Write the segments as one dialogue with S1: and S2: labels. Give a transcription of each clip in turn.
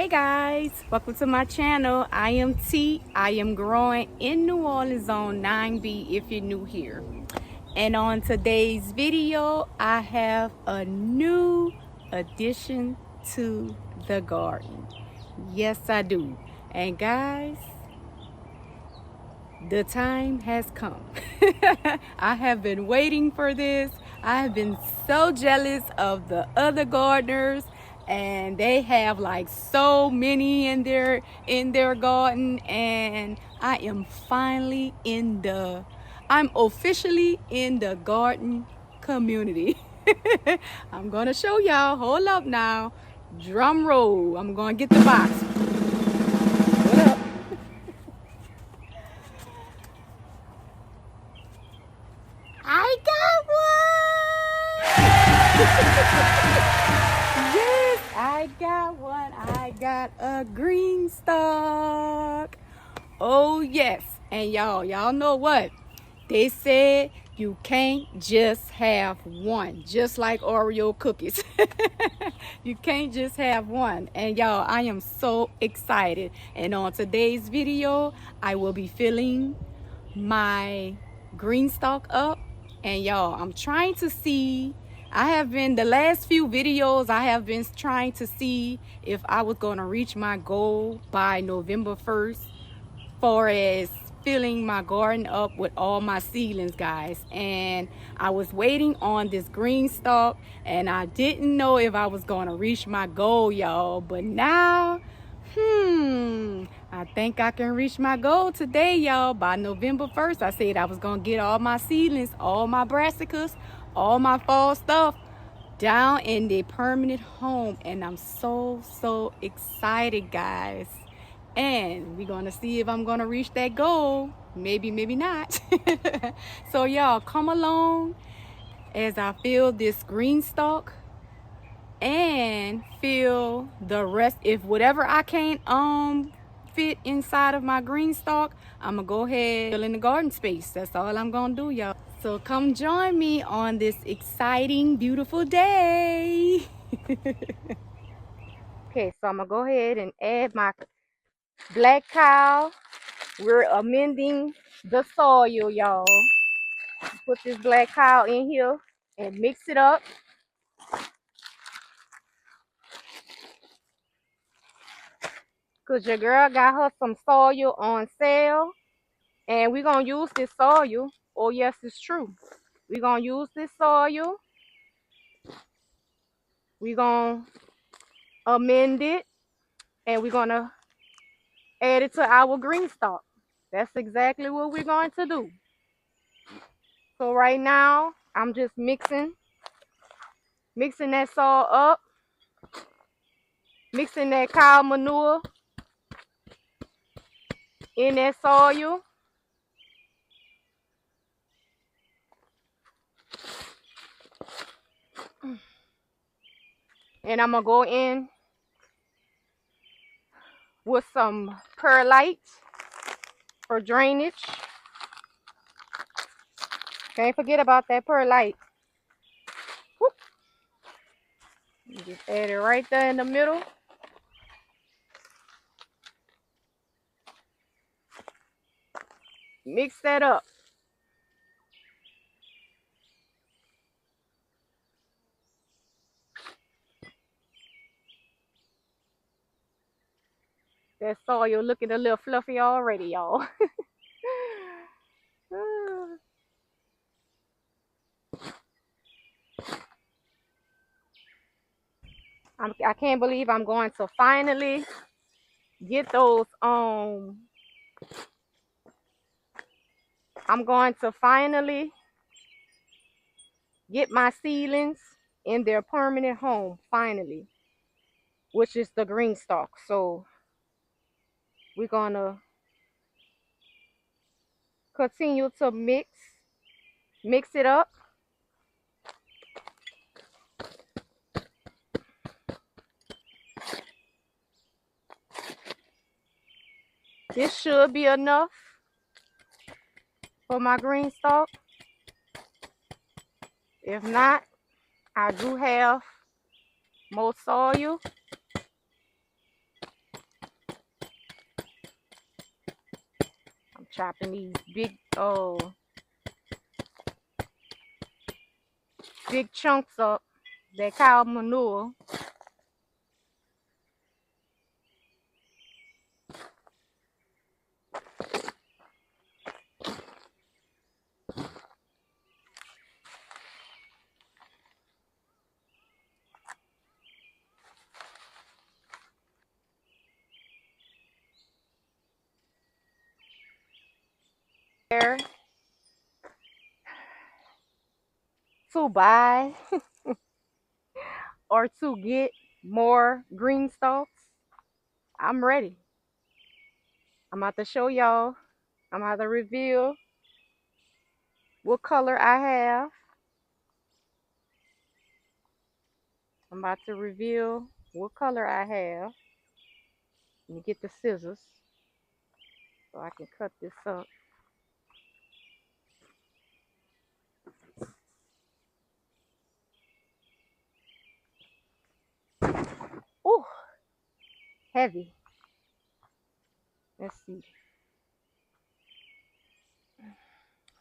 S1: Hey guys, welcome to my channel. I am T. I am growing in New Orleans Zone 9B if you're new here. And on today's video, I have a new addition to the garden. Yes, I do. And guys, the time has come. I have been waiting for this. I have been so jealous of the other gardeners, and they have like so many in their garden, and I'm officially in the garden community. I'm gonna show y'all. Hold up now. Drum roll. I'm gonna get the box. What up? I got one! Yes, I got one. I got a GreenStalk. Oh yes. And y'all know what? They said you can't just have one, just like Oreo cookies. You can't just have one. And y'all, I am so excited. And on today's video, I will be filling my GreenStalk up. And y'all, I'm trying to see, the last few videos, I have been trying to see if I was going to reach my goal by November 1st far as filling my garden up with all my seedlings, guys. And I was waiting on this GreenStalk, and I didn't know if I was going to reach my goal, y'all. But now, I think I can reach my goal today, y'all. By November 1st, I said I was going to get all my seedlings, all my brassicas, all my fall stuff down in the permanent home. And I'm so excited, guys. And we're going to see if I'm going to reach that goal. Maybe not. So y'all, come along as I fill this GreenStalk and fill the rest. If whatever I can't fit inside of my GreenStalk, I'm gonna go ahead and fill in the garden space. That's all I'm gonna do, y'all. So come join me on this exciting, beautiful day. Okay, so I'm gonna go ahead and add my Black Kow. We're amending the soil, y'all. Put this Black Kow in here and mix it up. Cause your girl got her some soil on sale. And we're gonna use this soil. Oh yes, it's true. We're gonna use this soil. We're gonna amend it. And we're gonna add it to our GreenStalk. That's exactly what we're going to do. So right now, I'm just mixing that soil up. Mixing that cow manure in that soil. And I'm gonna go in with some perlite for drainage. Can't forget about that perlite. Whoop. Just add it right there in the middle. Mix that up. That soil looking a little fluffy already, y'all. I can't believe I'm going to finally get those I'm going to finally get my seedlings in their permanent home, finally, which is the GreenStalk. So we're gonna continue to mix it up. This should be enough for my GreenStalk. If not, I do have more soil. chopping these big chunks up, that cow manure. There to buy or to get more green stalks. I'm ready. I'm about to show y'all. I'm about to reveal what color I have. I'm about to reveal what color I have. Let me get the scissors so I can cut this up. Ooh, heavy. Let's see.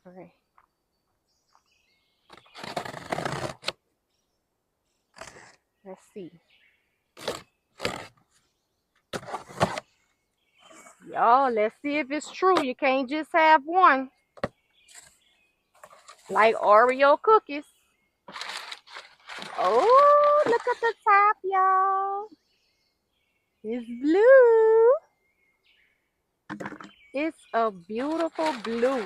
S1: All right. Let's see. Y'all, let's see if it's true. You can't just have one. Like Oreo cookies. Oh, look at the top, y'all. It's blue. It's a beautiful blue.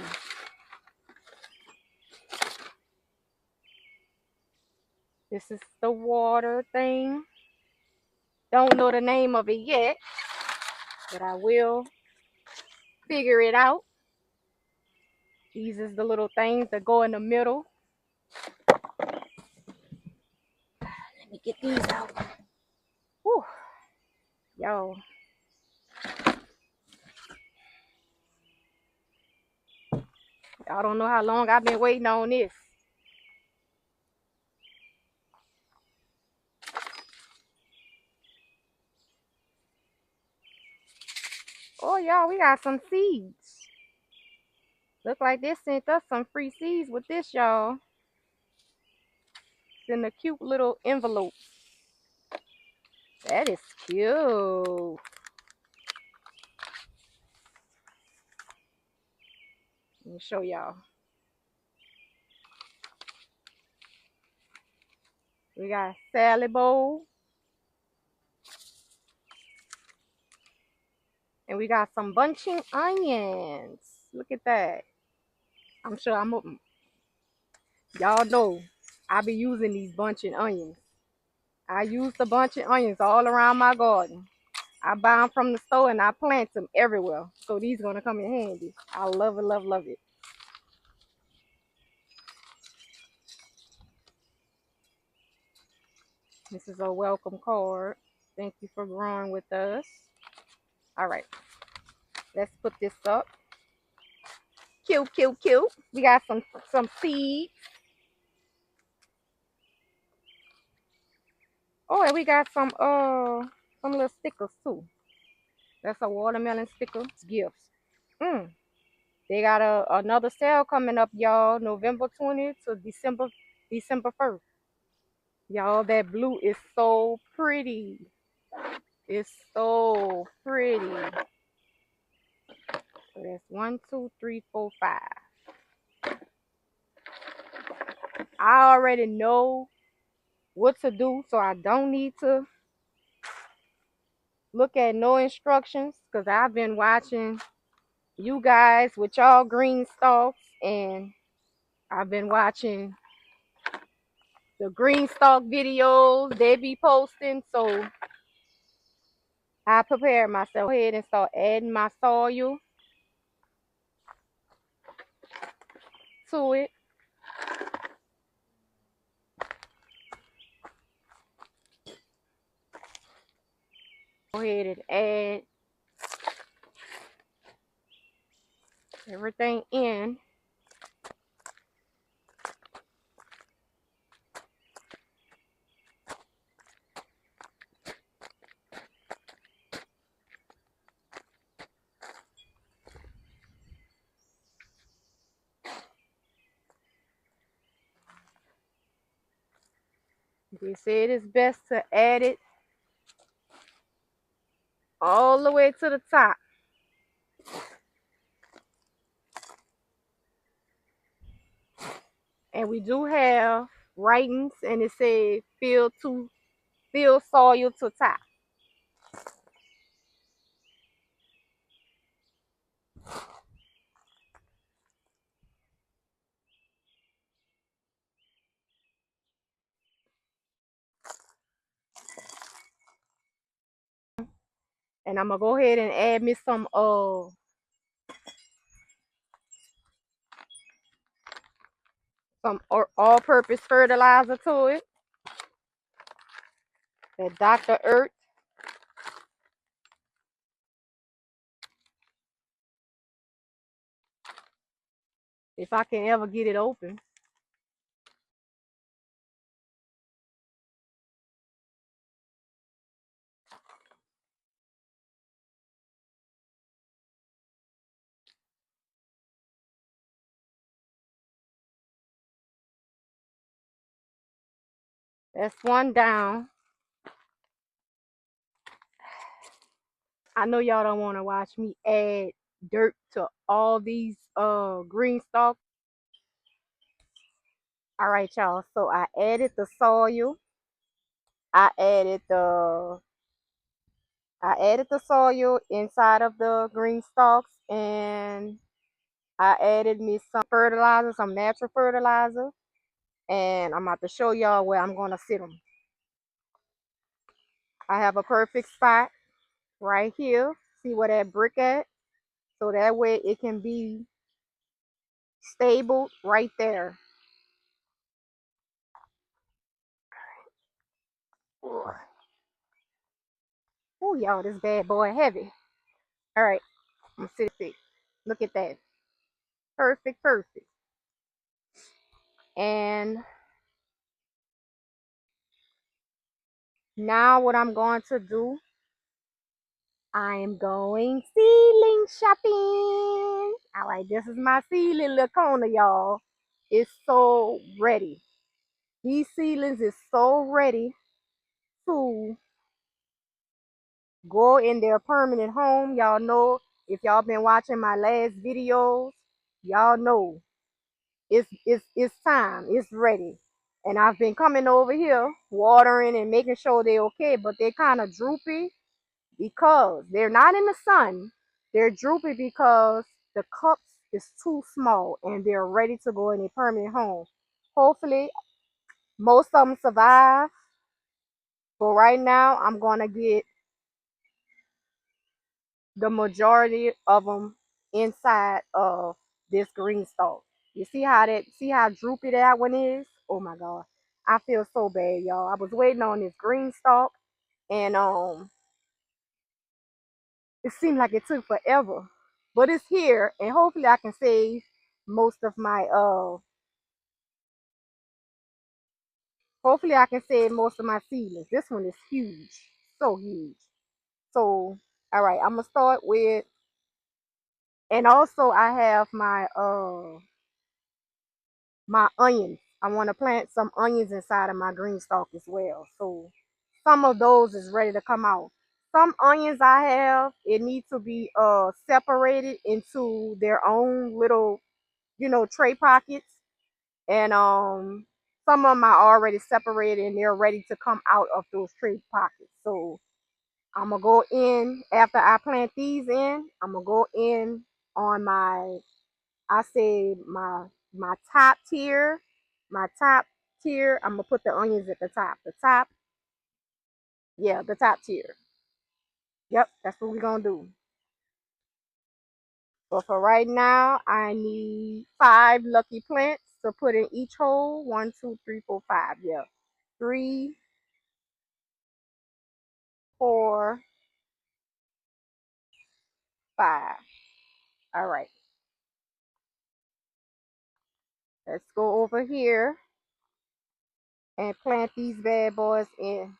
S1: This is the water thing. Don't know the name of it yet, but I will figure it out. These is the little things that go in the middle. Let me get these out. Whew. Yo. Y'all don't know how long I've been waiting on this. Oh, y'all, we got some seeds. Look like they sent us some free seeds with this, y'all. It's in a cute little envelope. That is cute. Let me show y'all. We got a salad bowl. And we got some bunching onions. Look at that. I'm sure y'all know I be using these bunching onions. I use the bunching onions all around my garden. I buy them from the store and I plant them everywhere. So these gonna come in handy. I love it, love, love it. This is a welcome card. Thank you for growing with us. All right, let's put this up. Cute, cute, cute. We got some seeds. Oh, and we got some little stickers too. That's a watermelon sticker. It's gifts. They got another sale coming up, y'all. November 20th to December 1st. Y'all, that blue is so pretty. It's so pretty. So that's 1, 2, 3, 4, 5. I already know what to do, so I don't need to look at no instructions because I've been watching you guys with y'all green stalks, and I've been watching the GreenStalk videos they be posting, so I prepared myself. Go ahead and start adding my soil to it. Go ahead and add everything in. They said it's best to add it all the way to the top. And we do have writings, and it says fill soil to top. And I'm gonna go ahead and add me some all-purpose fertilizer to it. That Dr. Earth. If I can ever get it open. That's one down. I know y'all don't want to watch me add dirt to all these GreenStalk. All right, y'all. So I added the soil. I added the soil inside of the GreenStalks, and I added me some fertilizer, some natural fertilizer, and I'm about to show y'all where I'm gonna sit them. I have a perfect spot right here. See where that brick at? So that way it can be stable right there. Oh, y'all, this bad boy heavy. All right, I'm gonna sit. Look at that. Perfect, perfect. And now what I'm going to do, I am going seedling shopping. All right, this is my seedling little corner, y'all. It's so ready. These seedlings is so ready to go in their permanent home. Y'all know, if y'all been watching my last videos, y'all know it's time. It's ready. And I've been coming over here watering and making sure they're okay, but they're kind of droopy because they're not in the sun. They're droopy because the cups is too small and they're ready to go in a permanent home. Hopefully, most of them survive. But right now, I'm gonna get the majority of them inside of this GreenStalk. You see how droopy that one is? Oh my God. I feel so bad, y'all. I was waiting on this GreenStalk, and it seemed like it took forever. But it's here, and hopefully I can save most of my seedlings. This one is huge. So huge. So all right, I'm gonna start with, and also I have my onions. I want to plant some onions inside of my GreenStalk as well. So some of those is ready to come out. Some onions I have, it needs to be separated into their own little, tray pockets. And some of them are already separated and they're ready to come out of those tray pockets. So I'm gonna go in after I plant these in. I'm gonna go in on I say my top tier, my top tier. I'm gonna put the onions at the top. The top tier. Yep, that's what we're gonna do. But for right now, I need 5 lucky plants to put in each hole. 1, 2, 3, 4, 5. Yeah, 3, 4, 5. All right, let's go over here and plant these bad boys in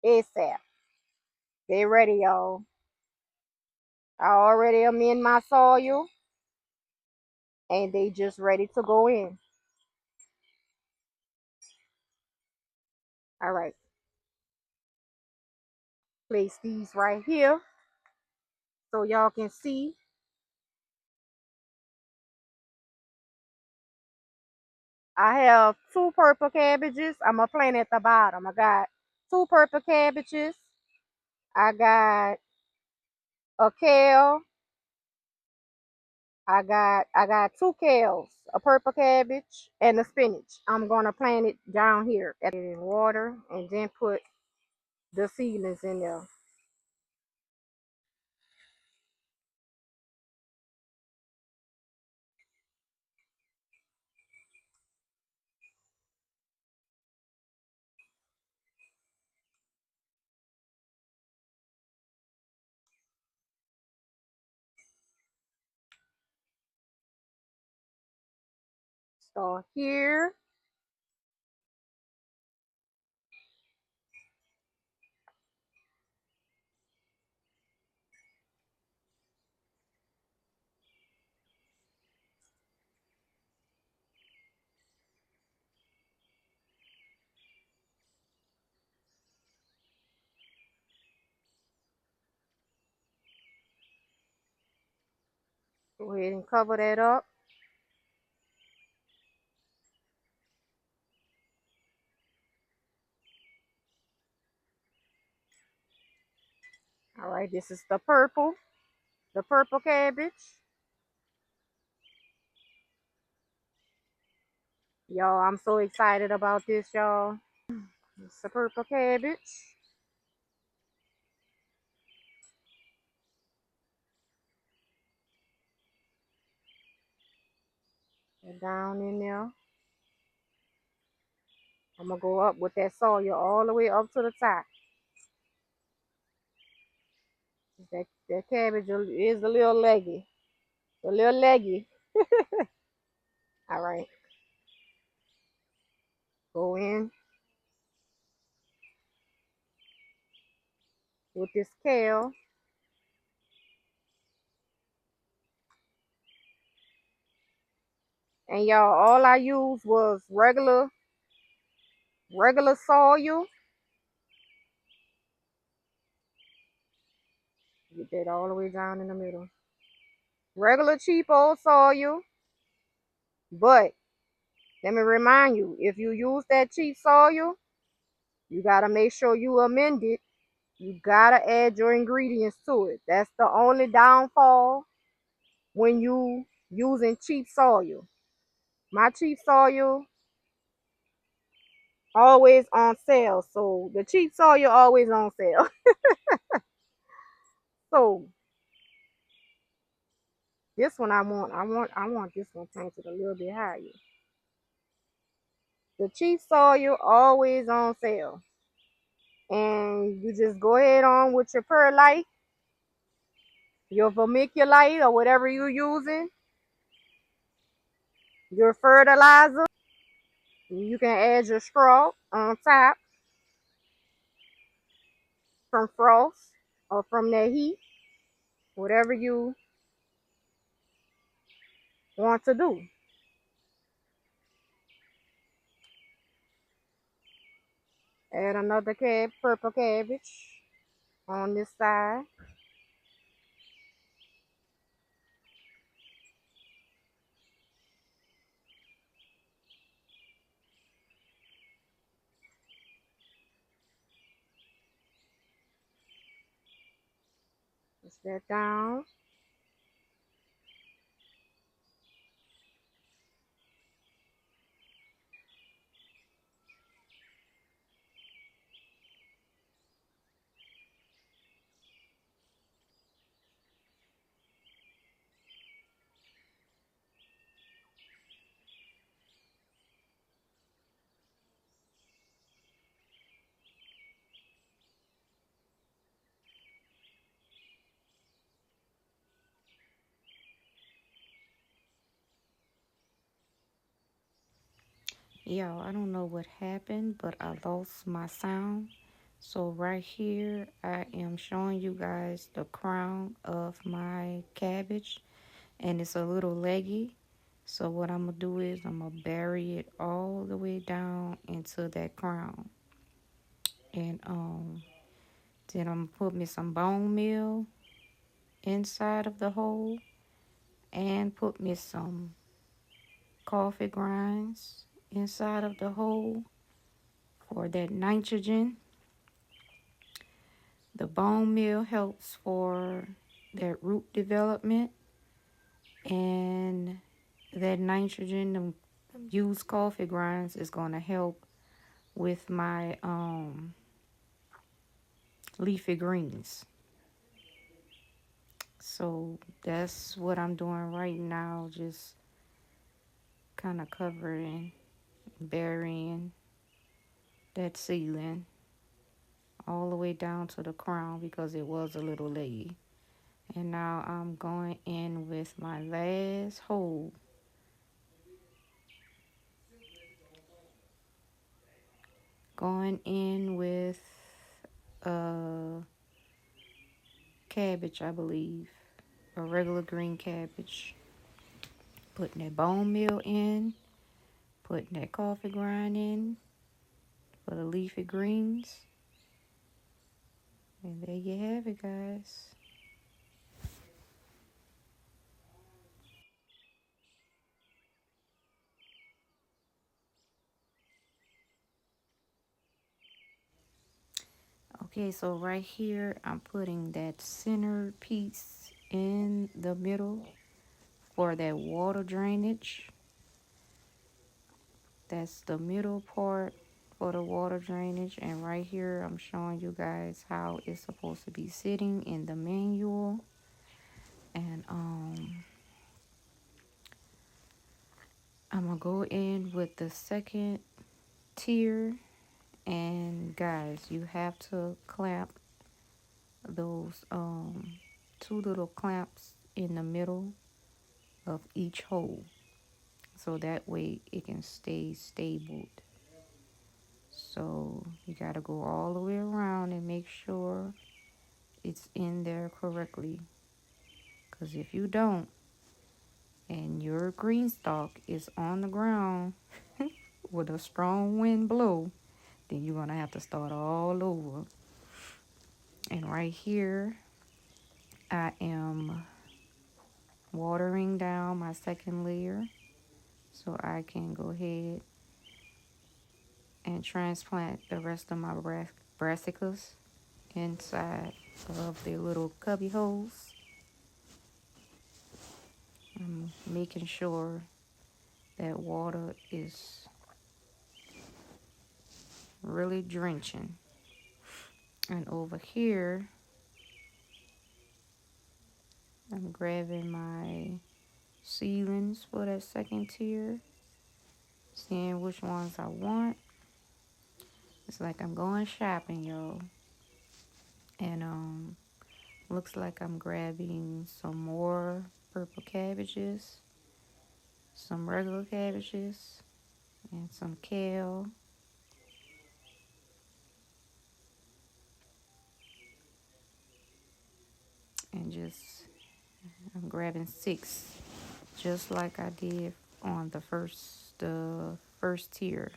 S1: ASAP. They ready, y'all. I already am in my soil and they just ready to go in. All right, place these right here so y'all can see. I have 2 purple cabbages. I'm gonna plant at the bottom. I got 2 purple cabbages. I got a kale. I got 2 kales, a purple cabbage, and a spinach. I'm gonna plant it down here in water and then put the seedlings in there. So here, go ahead and cover that up. All right, this is the purple cabbage. Y'all, I'm so excited about this, y'all. It's the purple cabbage. And down in there. I'm gonna go up with that soil all the way up to the top. That cabbage is a little leggy. A little leggy. All right. Go in with this kale. And y'all, all I used was regular soil. Get that all the way down in the middle. Regular cheap old soil. But let me remind you, if you use that cheap soil, you gotta make sure you amend it. You gotta add your ingredients to it. That's the only downfall when you using cheap soil. My cheap soil always on sale. So the cheap soil always on sale. So this one I want this one planted a little bit higher. The cheap soil always on sale. And you just go ahead on with your perlite, your vermiculite or whatever you're using, your fertilizer. You can add your straw on top from frost or from that heat, whatever you want to do. Add another purple cabbage on this side. Push that down.
S2: Yo, I don't know what happened, but I lost my sound. So right here, I am showing you guys the crown of my cabbage, and it's a little leggy. So what I'm gonna do is I'm gonna bury it all the way down into that crown. And then I'm gonna put me some bone meal inside of the hole, and put me some coffee grinds inside of the hole for that nitrogen. The bone meal helps for that root development, and that nitrogen, the used coffee grinds, is going to help with my leafy greens. So that's what I'm doing right now, just kind of covering, burying that seedling all the way down to the crown because it was a little leggy. And now I'm going in with my last hole. Going in with cabbage, I believe, a regular green cabbage. Putting that bone meal in, putting that coffee grind in for the leafy greens. And there you have it, guys. Okay, so right here, I'm putting that center piece in the middle for that water drainage. That's the middle part for the water drainage. And right here, I'm showing you guys how it's supposed to be sitting in the manual. And I'm gonna go in with the second tier. And guys, you have to clamp those two little clamps in the middle of each hole, so that way it can stay stable. So you got to go all the way around and make sure it's in there correctly, because if you don't and your GreenStalk is on the ground with a strong wind blow, then you're gonna have to start all over. And right here I am watering down my second layer so I can go ahead and transplant the rest of my brassicas inside of their little cubby holes. I'm making sure that water is really drenching. And over here, I'm grabbing my seedlings for that second tier, seeing which ones I want. It's like I'm going shopping, y'all. And looks like I'm grabbing some more purple cabbages, some regular cabbages, and some kale. And I'm grabbing 6, just like I did on the first tier.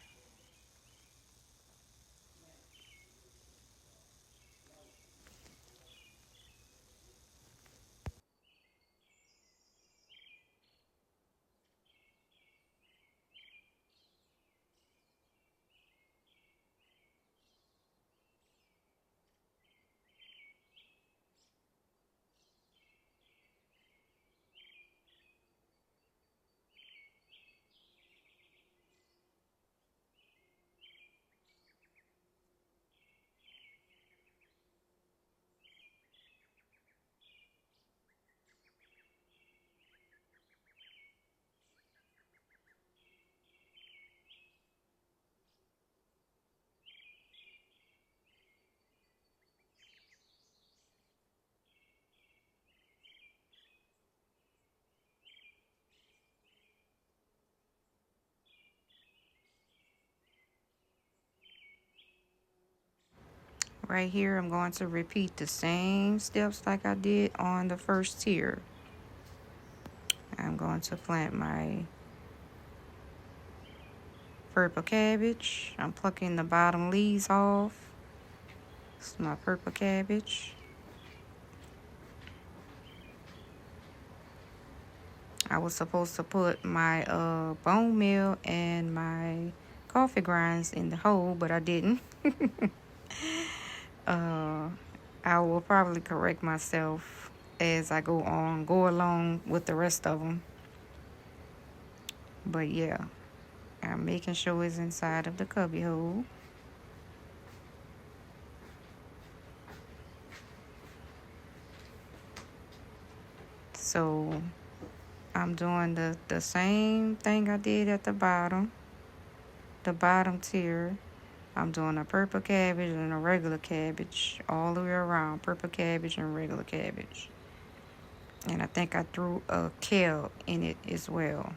S2: Right here, I'm going to repeat the same steps like I did on the first tier. I'm going to plant my purple cabbage. I'm plucking the bottom leaves off. It's my purple cabbage. I was supposed to put my bone meal and my coffee grinds in the hole, but I didn't. I will probably correct myself as I go along with the rest of them. But yeah, I'm making sure it's inside of the cubby hole. So I'm doing the same thing I did at the bottom tier. I'm doing a purple cabbage and a regular cabbage all the way around. Purple cabbage and regular cabbage. And I think I threw a kale in it as well.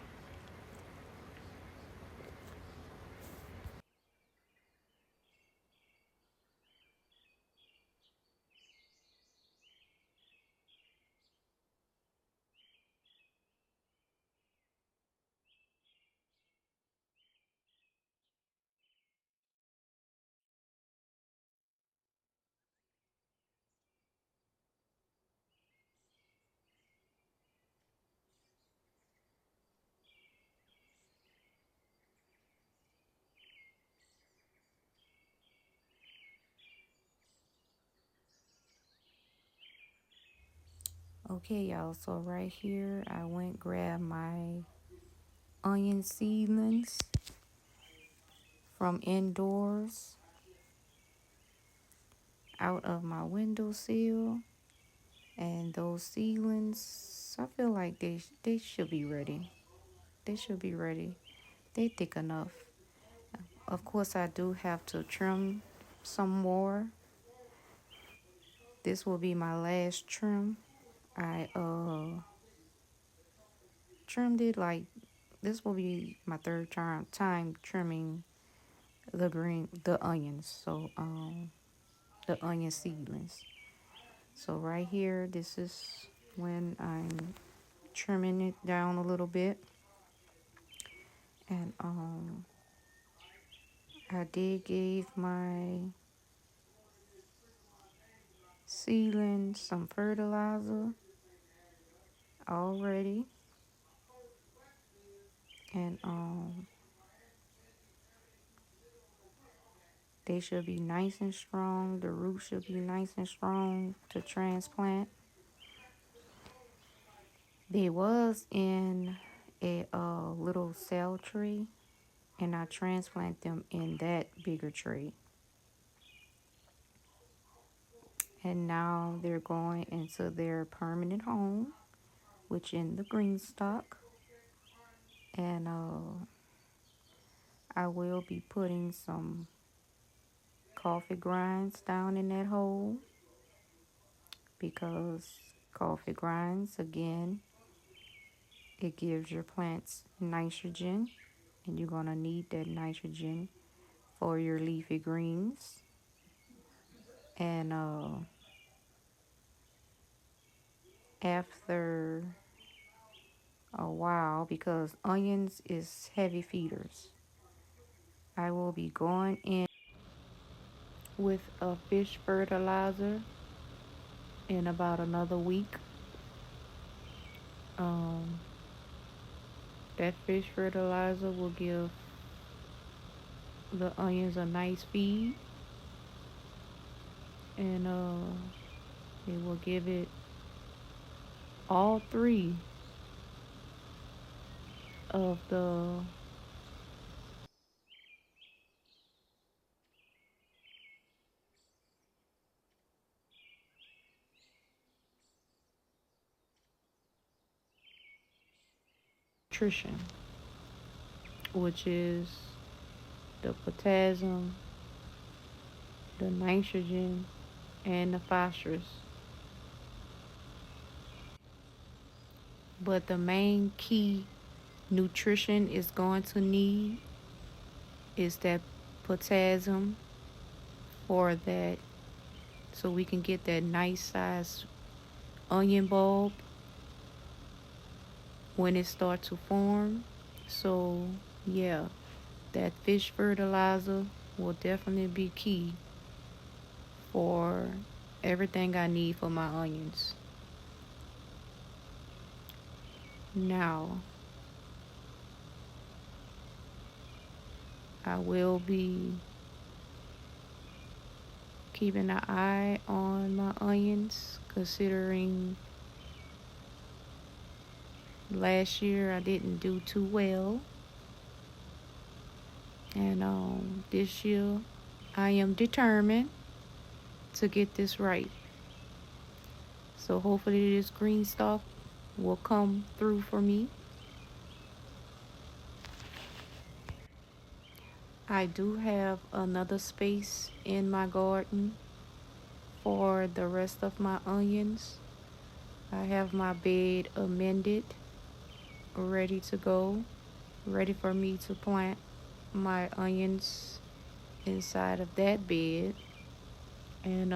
S2: Okay, y'all. So right here, I went grab my onion seedlings from indoors out of my windowsill, and those seedlings, I feel like they should be ready. They should be ready. They thick enough. Of course, I do have to trim some more. This will be my last trim. I trimmed it like this will be my third time trimming the onions. So the onion seedlings. So right here, this is when I'm trimming it down a little bit. And I did give my seedlings some fertilizer already. And they should be nice and strong. The root should be nice and strong to transplant. They was in a little cell tray, and I transplant them in that bigger tray. And now they're going into their permanent home, which in the GreenStalk. And I will be putting some coffee grinds down in that hole, because coffee grinds, again, it gives your plants nitrogen, and you're going to need that nitrogen for your leafy greens. And after a while, because onions is heavy feeders, I will be going in with a fish fertilizer in about another week. Um, that fish fertilizer will give the onions a nice feed, and it will give it all three of the nutrition, which is the potassium, the nitrogen, and the phosphorus. But the main key nutrition is going to need is that potassium, for that, so we can get that nice size onion bulb when it starts to form. So yeah, that fish fertilizer will definitely be key for everything I need for my onions. Now, I will be keeping an eye on my onions, considering last year I didn't do too well. And this year I am determined to get this right. So hopefully this GreenStalk will come through for me. I do have another space in my garden for the rest of my onions. I have my bed amended, ready to go, ready for me to plant my onions inside of that bed. And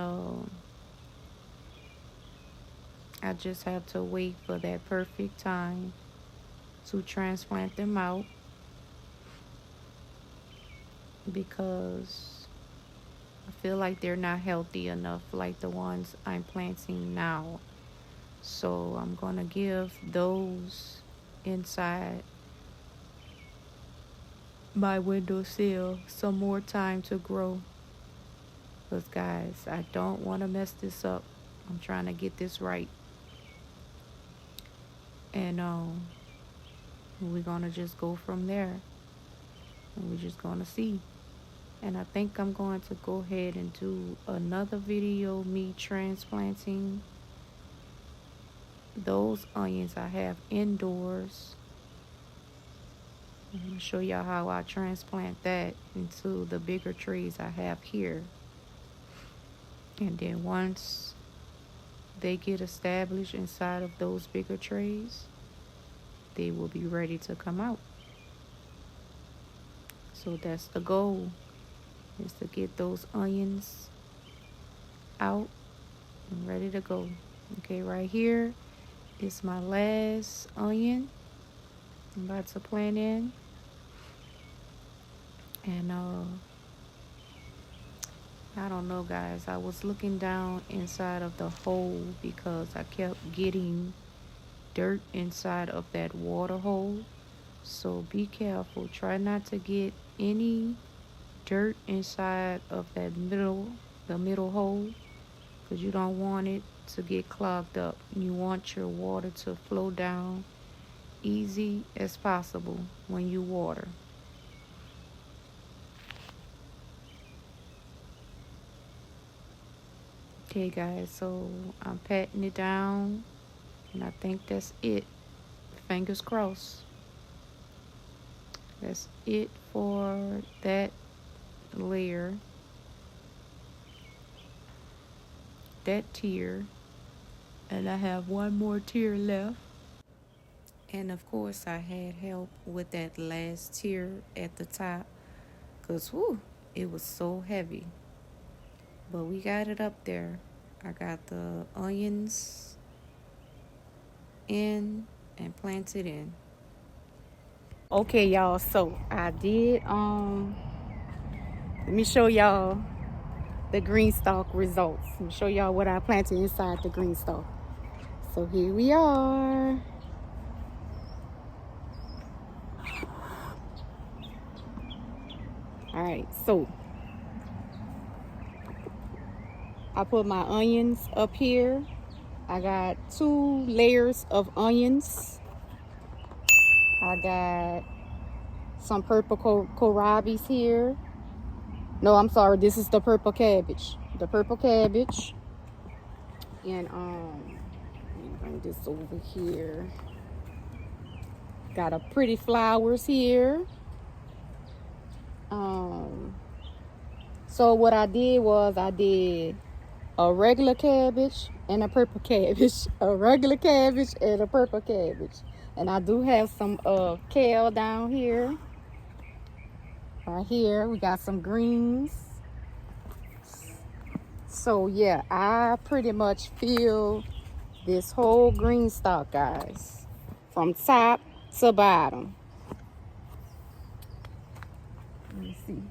S2: I just have to wait for that perfect time to transplant them out, because I feel like they're not healthy enough like the ones I'm planting now. So I'm gonna give those inside my windowsill some more time to grow. Because guys, I don't want to mess this up. I'm trying to get this right. And we're gonna just go from there. And we're just gonna see. And I think I'm going to go ahead and do another video, me transplanting those onions I have indoors. I'm gonna show y'all how I transplant that into the bigger trays I have here. And then once they get established inside of those bigger trays, they will be ready to come out. So that's the goal, is to get those onions out and ready to go. Okay, right here is my last onion I'm about to plant in. And I don't know, guys, I was looking down inside of the hole because I kept getting dirt inside of that water hole. So be careful, try not to get any dirt inside of that the middle hole, because you don't want it to get clogged up. You want your water to flow down easy as possible when you water. Okay guys, so I'm patting it down, and I think that's it. Fingers crossed. That's it for that layer, that tier. And I have one more tier left. And of course I had help with that last tier at the top, because it was so heavy. But we got it up there. I got the onions in and planted in.
S1: Okay, y'all, so I did let me show y'all the GreenStalk results. Let me show y'all what I planted inside the GreenStalk. So here we are. All right, so I put my onions up here. I got 2 layers of onions. I got some purple kohlrabi here. No, I'm sorry, this is the purple cabbage. The purple cabbage. And let me bring this over here. Got a pretty flowers here. So what I did was I did a regular cabbage and a purple cabbage, a regular cabbage and a purple cabbage. And I do have some kale down here. Right here, we got some greens. So yeah, I pretty much fill this whole GreenStalk, guys, from top to bottom. Let me see.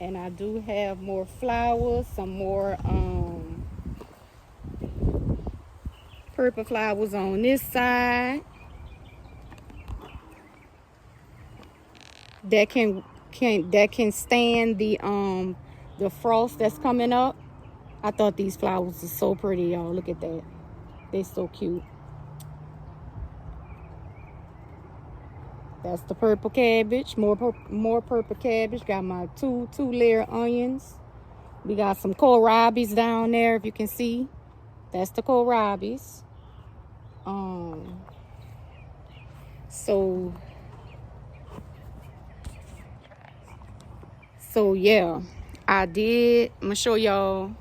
S1: And I do have more flowers, some more purple flowers on this side that can stand the frost that's coming up. I thought these flowers are so pretty, y'all. Look at that. They're so cute. That's the purple cabbage. More purple cabbage. Got my two-layer onions. We got some kohlrabies down there, if you can see. That's the kohlrabies. So yeah, I'm gonna show y'all.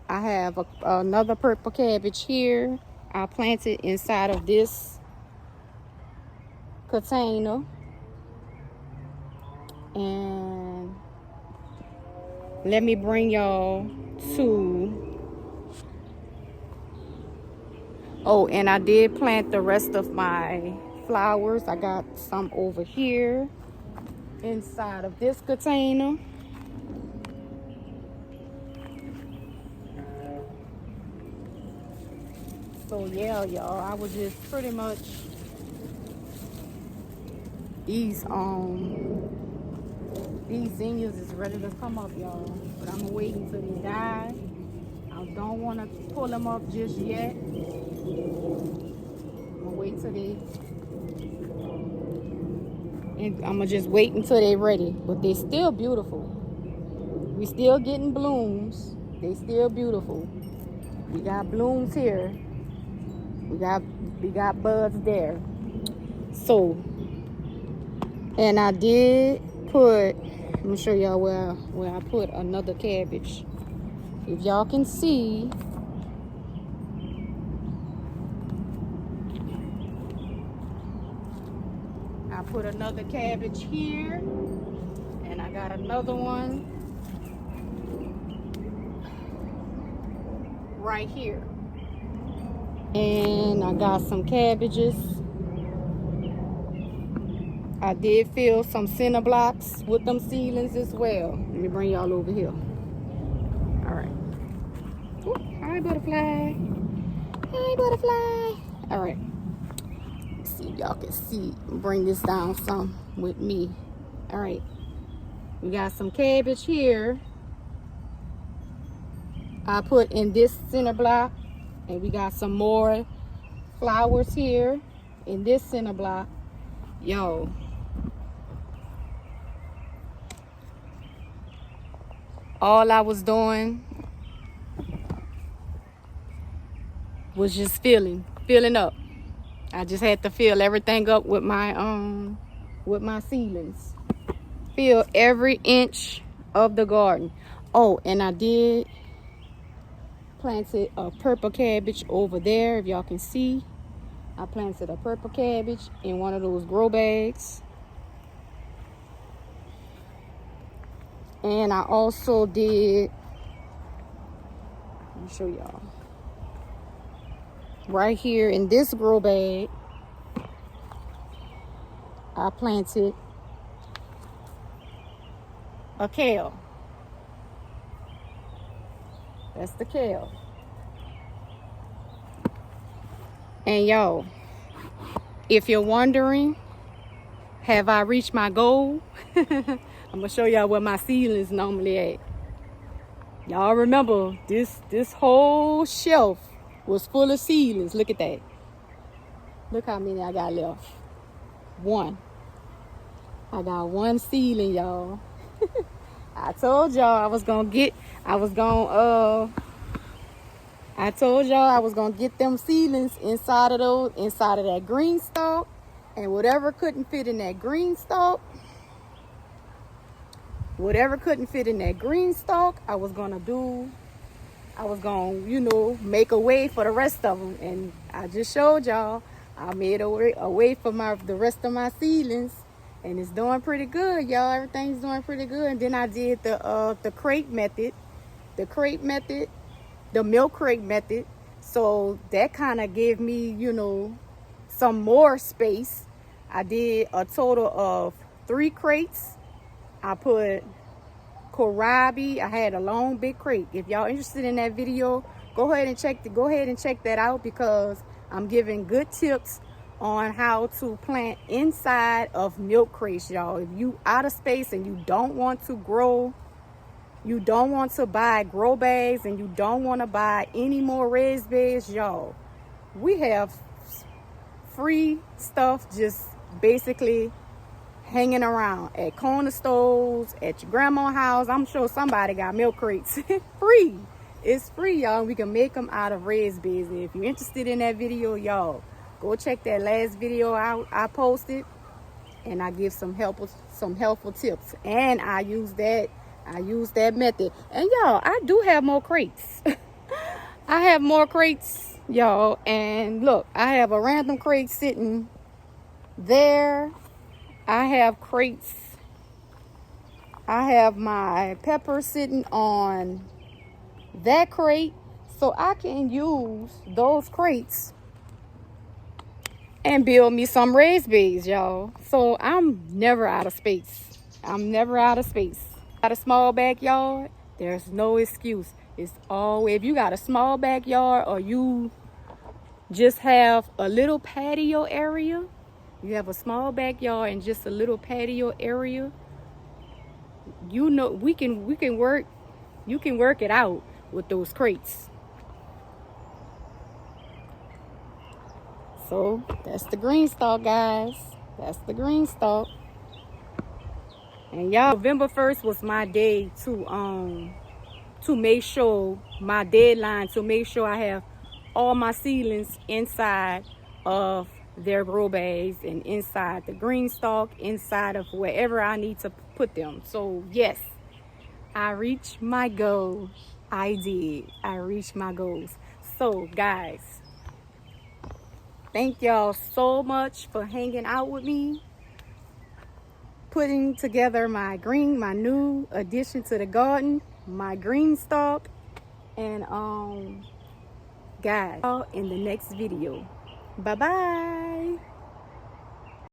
S1: I have another purple cabbage here. I planted inside of this container. And let me bring y'all to, oh, and I did plant the rest of my flowers. I got some over here inside of this container. So yeah, y'all, I was just pretty much these zinnias is ready to come up, y'all, but I'm gonna wait until they die. I don't want to pull them up just yet. I'm gonna wait till they, and I'm gonna just wait until they're ready. But they're still beautiful. We still getting blooms. They still beautiful. We got blooms here. We got buds there. So, and I did put, let me show y'all where I put another cabbage. If y'all can see, I put another cabbage here, and I got another one right here. And I got some cabbages. I did fill some cinder blocks with them seedlings as well. Let me bring y'all over here. All right. Ooh, hi, butterfly. Hi, butterfly. All right. Let's see if y'all can see. Bring this down some with me. All right. We got some cabbage here. I put in this cinder block. And we got some more flowers here in this cinder block. Yo. All I was doing was just filling up. I just had to fill everything up with my seedlings. Fill every inch of the garden. Oh, and I did planted a purple cabbage over there, if y'all can see. I planted a purple cabbage in one of those grow bags. And I also did, let me show y'all. Right here in this grow bag, I planted a kale. That's the kale. And y'all, if you're wondering, have I reached my goal? I'm gonna show y'all where my seedlings normally at. Y'all remember this whole shelf was full of seedlings. Look at that. Look how many I got left. One. I got one seedling, y'all. I told y'all I was gonna get them seedlings inside of that GreenStalk, and whatever couldn't fit in that GreenStalk, I was gonna make a way for the rest of them. And I just showed y'all I made a way for the rest of my seedlings, and it's doing pretty good, y'all. Everything's doing pretty good. And then I did the crate method, the milk crate method. So that kind of gave me, some more space. I did a total of 3 crates. I put kohlrabi. I had a long big crate. If y'all interested in that video, go ahead and check that out, because I'm giving good tips on how to plant inside of milk crates, y'all. If you out of space and you don't want to grow, you don't want to buy grow bags, and you don't want to buy any more raised beds, y'all, we have free stuff just basically hanging around at corner stores, at your grandma's house. I'm sure somebody got milk crates. Free. It's free, y'all. We can make them out of raised beds. If you're interested in that video, y'all, go check that last video out I posted, and I give some helpful tips, and I use that method. And y'all, I do have more crates. I have more crates, y'all, and look, I have a random crate sitting there. I have crates. I have my pepper sitting on that crate, so I can use those crates and build me some raised beds, y'all. So I'm never out of space. I'm never out of space. Got a small backyard, there's no excuse. It's always, if you got a small backyard, or you just have a little patio area, you have a small backyard and just a little patio area, you know, we can work, you can work it out with those crates. So that's the GreenStalk, guys. That's the GreenStalk. And y'all, November 1st was my day to make sure, my deadline to make sure I have all my seedlings inside of their grow bags and inside the GreenStalk, inside of wherever I need to put them. So yes, I reached my goal. I did. I reached my goals. So guys, thank y'all so much for hanging out with me, putting together my new addition to the garden, my GreenStalk. And guys, in the next video. Bye bye.